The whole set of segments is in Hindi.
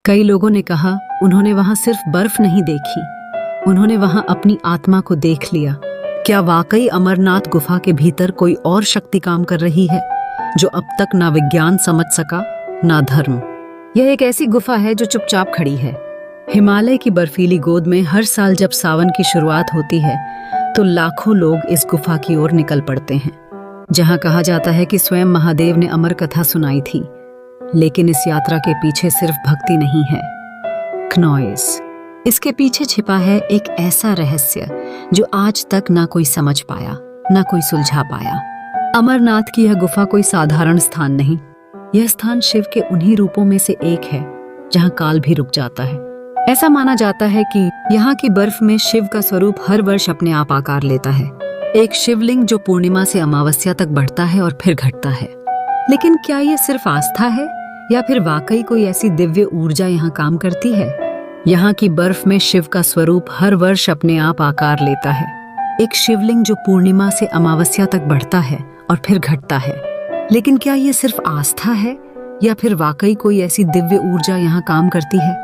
कई लोगों ने कहा उन्होंने वहां सिर्फ बर्फ नहीं देखी, उन्होंने वहां अपनी आत्मा को देख लिया। क्या वाकई अमरनाथ गुफा के भीतर कोई और शक्ति काम कर रही है जो अब तक ना विज्ञान समझ सका ना धर्म? यह एक ऐसी गुफा है जो चुपचाप खड़ी है। हिमालय की बर्फीली गोद में हर साल जब सावन की शुरुआत होती है तो लाखों लोग इस गुफा की ओर निकल पड़ते हैं, जहां कहा जाता है कि स्वयं महादेव ने अमर कथा सुनाई थी। लेकिन इस यात्रा के पीछे सिर्फ भक्ति नहीं है, क्नॉइस। इसके पीछे छिपा है एक ऐसा रहस्य जो आज तक ना कोई समझ पाया, ना कोई सुलझा पाया। अमरनाथ की यह गुफा कोई साधारण स्थान नहीं। यह स्थान शिव के उन्हीं रूपों में से एक है जहां काल भी रुक जाता है। ऐसा माना जाता है कि यहाँ की बर्फ में शिव का स्वरूप हर वर्ष अपने आप आकार लेता है। एक शिवलिंग जो पूर्णिमा से अमावस्या तक बढ़ता है और फिर घटता है। लेकिन क्या ये सिर्फ आस्था है या फिर वाकई कोई ऐसी दिव्य ऊर्जा यहाँ काम करती है? यहाँ की बर्फ में शिव का स्वरूप हर वर्ष अपने आप आकार लेता है। एक शिवलिंग जो पूर्णिमा से अमावस्या तक बढ़ता है और फिर घटता है। लेकिन क्या ये सिर्फ आस्था है या फिर वाकई कोई ऐसी दिव्य ऊर्जा यहाँ काम करती है?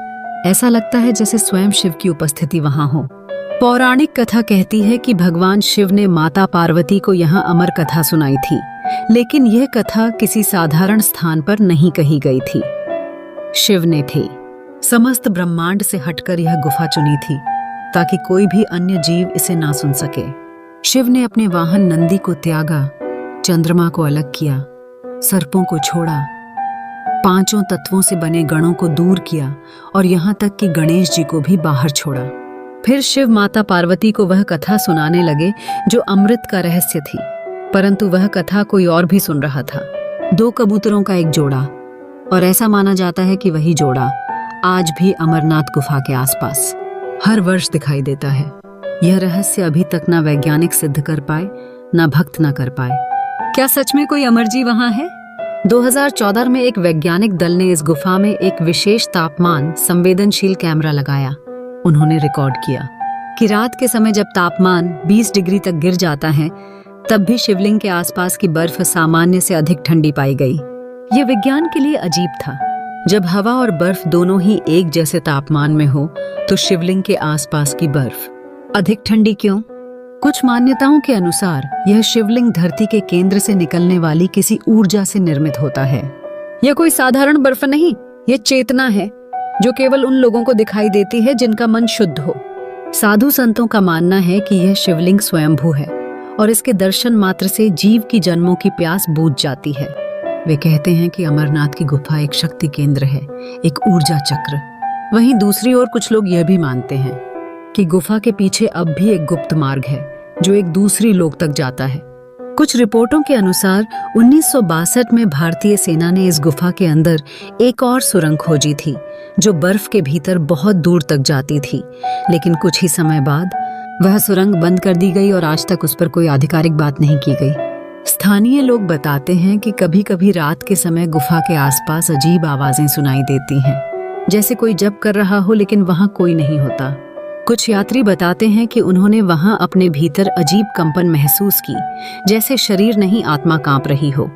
ऐसा लगता है जैसे स्वयं शिव की उपस्थिति वहां हो। पौराणिक कथा कहती है कि भगवान शिव ने माता पार्वती को यहाँ अमर कथा सुनाई थी, लेकिन यह कथा किसी साधारण स्थान पर नहीं कही गई थी। शिव ने भी समस्त ब्रह्मांड से हटकर यह गुफा चुनी थी ताकि कोई भी अन्य जीव इसे ना सुन सके। शिव ने अपने वाहन नंदी को त्यागा, चंद्रमा को अलग किया, सर्पों को छोड़ा, पांचों तत्वों से बने गणों को दूर किया और यहाँ तक कि गणेश जी को भी बाहर छोड़ा। फिर शिव माता पार्वती को वह कथा सुनाने लगे जो अमृत का रहस्य थी, परंतु वह कथा कोई और भी सुन रहा था। 2 कबूतरों का एक जोड़ा, और ऐसा माना जाता है कि वही जोड़ा आज भी अमरनाथ गुफा के आसपास हर वर्ष दिखाई देता है। यह रहस्य अभी तक ना वैज्ञानिक सिद्ध कर पाए, ना भक्त ना कर पाए। क्या सच में कोई अमर जी वहां है? 2014 में एक वैज्ञानिक दल ने इस गुफा में एक विशेष तापमान संवेदनशील कैमरा लगाया। उन्होंने रिकॉर्ड किया कि रात के समय जब तापमान 20 डिग्री तक गिर जाता है, तब भी शिवलिंग के आसपास की बर्फ सामान्य से अधिक ठंडी पाई गई। यह विज्ञान के लिए अजीब था। जब हवा और बर्फ दोनों ही एक जैसे तापमान में हो, तो शिवलिंग के आसपास की बर्फ अधिक ठंडी क्यों? कुछ मान्यताओं के अनुसार यह शिवलिंग धरती के केंद्र से निकलने वाली किसी ऊर्जा से निर्मित होता है। यह कोई साधारण बर्फ नहीं, यह चेतना है जो केवल उन लोगों को दिखाई देती है जिनका मन शुद्ध हो। साधु संतों का मानना है कि यह शिवलिंग स्वयंभू है और इसके दर्शन मात्र से जीव की जन्मों की प्यास बुझ जाती है। वे कहते हैं कि अमरनाथ की गुफा एक शक्ति केंद्र है, एक ऊर्जा चक्र। वहीं दूसरी ओर कुछ लोग यह भी मानते हैं कि गुफा के पीछे अब भी एक गुप्त मार्ग है जो एक दूसरी लोक तक जाता है। कुछ रिपोर्टों के अनुसार 1962 में भारतीय सेना ने इस गुफा के अंदर एक और सुरंग खोजी थी जो बर्फ के भीतर बहुत दूर तक जाती थी, लेकिन कुछ ही समय बाद वह सुरंग बंद कर दी गई और आज तक उस पर कोई आधिकारिक बात नहीं की गई। स्थानीय लोग बताते हैं कि कभी कभी रात के समय गुफा के आसपास अजीब आवाजें सुनाई देती हैं, जैसे कोई जप कर रहा हो लेकिन वहां कोई नहीं होता। कुछ यात्री बताते हैं कि उन्होंने वहां अपने भीतर अजीब कंपन महसूस की, जैसे शरीर नहीं आत्मा कांप रही हो।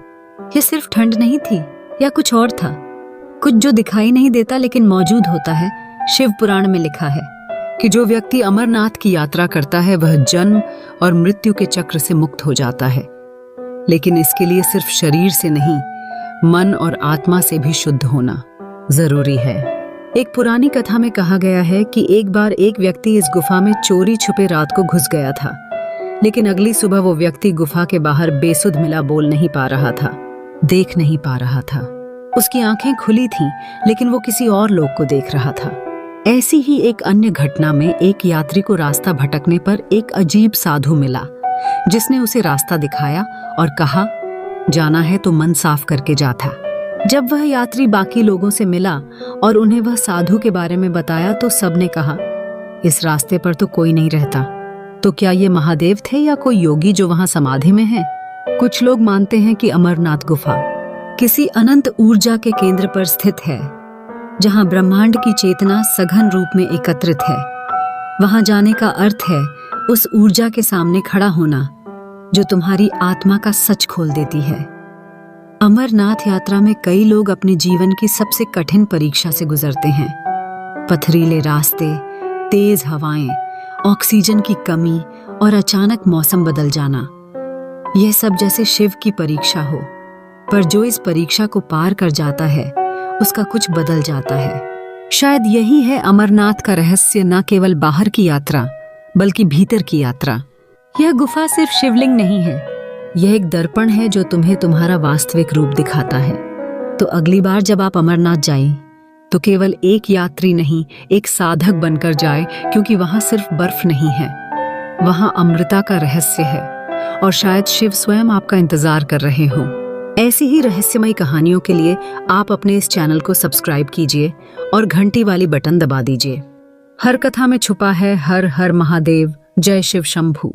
यह सिर्फ ठंड नहीं थी या कुछ और था, कुछ जो दिखाई नहीं देता लेकिन मौजूद होता है। शिव पुराण में लिखा है कि जो व्यक्ति अमरनाथ की यात्रा करता है वह जन्म और मृत्यु के चक्र से मुक्त हो जाता है, लेकिन इसके लिए सिर्फ शरीर से नहीं, मन और आत्मा से भी शुद्ध होना जरूरी है। एक पुरानी कथा में कहा गया है कि एक बार एक व्यक्ति इस गुफा में चोरी छुपे रात को घुस गया था, लेकिन अगली सुबह वो व्यक्ति गुफा के बाहर बेसुध मिला बोल नहीं पा रहा था, देख नहीं पा रहा था। उसकी आंखें खुली थीं, लेकिन वो किसी और लोक को देख रहा था। ऐसी ही एक अन्य घटना में एक यात्री को रास्ता भटकने पर एक अजीब साधु मिला, जिसने उसे रास्ता दिखाया और कहा, जाना है तो मन साफ करके जा था। जब वह यात्री बाकी लोगों से मिला और उन्हें वह साधु के बारे में बताया तो सबने कहा, इस रास्ते पर तो कोई नहीं रहता। तो क्या ये महादेव थे या कोई योगी जो वहां समाधि में है? कुछ लोग मानते हैं कि अमरनाथ गुफा किसी अनंत ऊर्जा के केंद्र पर स्थित है, जहां ब्रह्मांड की चेतना सघन रूप में एकत्रित है। वहां जाने का अर्थ है उस ऊर्जा के सामने खड़ा होना जो तुम्हारी आत्मा का सच खोल देती है। अमरनाथ यात्रा में कई लोग अपने जीवन की सबसे कठिन परीक्षा से गुजरते हैं। पथरीले रास्ते, तेज हवाएं, ऑक्सीजन की कमी और अचानक मौसम बदल जाना, यह सब जैसे शिव की परीक्षा हो। पर जो इस परीक्षा को पार कर जाता है उसका कुछ बदल जाता है। शायद यही है अमरनाथ का रहस्य, न केवल बाहर की यात्रा बल्कि भीतर की यात्रा। यह गुफा सिर्फ शिवलिंग नहीं है, यह एक दर्पण है जो तुम्हें तुम्हारा वास्तविक रूप दिखाता है। तो अगली बार जब आप अमरनाथ जाएं तो केवल एक यात्री नहीं, एक साधक बनकर जाए, क्योंकि वहां सिर्फ बर्फ नहीं है, वहां अमृता का रहस्य है और शायद शिव स्वयं आपका इंतजार कर रहे हों। ऐसी ही रहस्यमयी कहानियों के लिए आप अपने इस चैनल को सब्सक्राइब कीजिए और घंटी वाली बटन दबा दीजिए। हर कथा में छुपा है हर हर महादेव, जय शिव शंभू।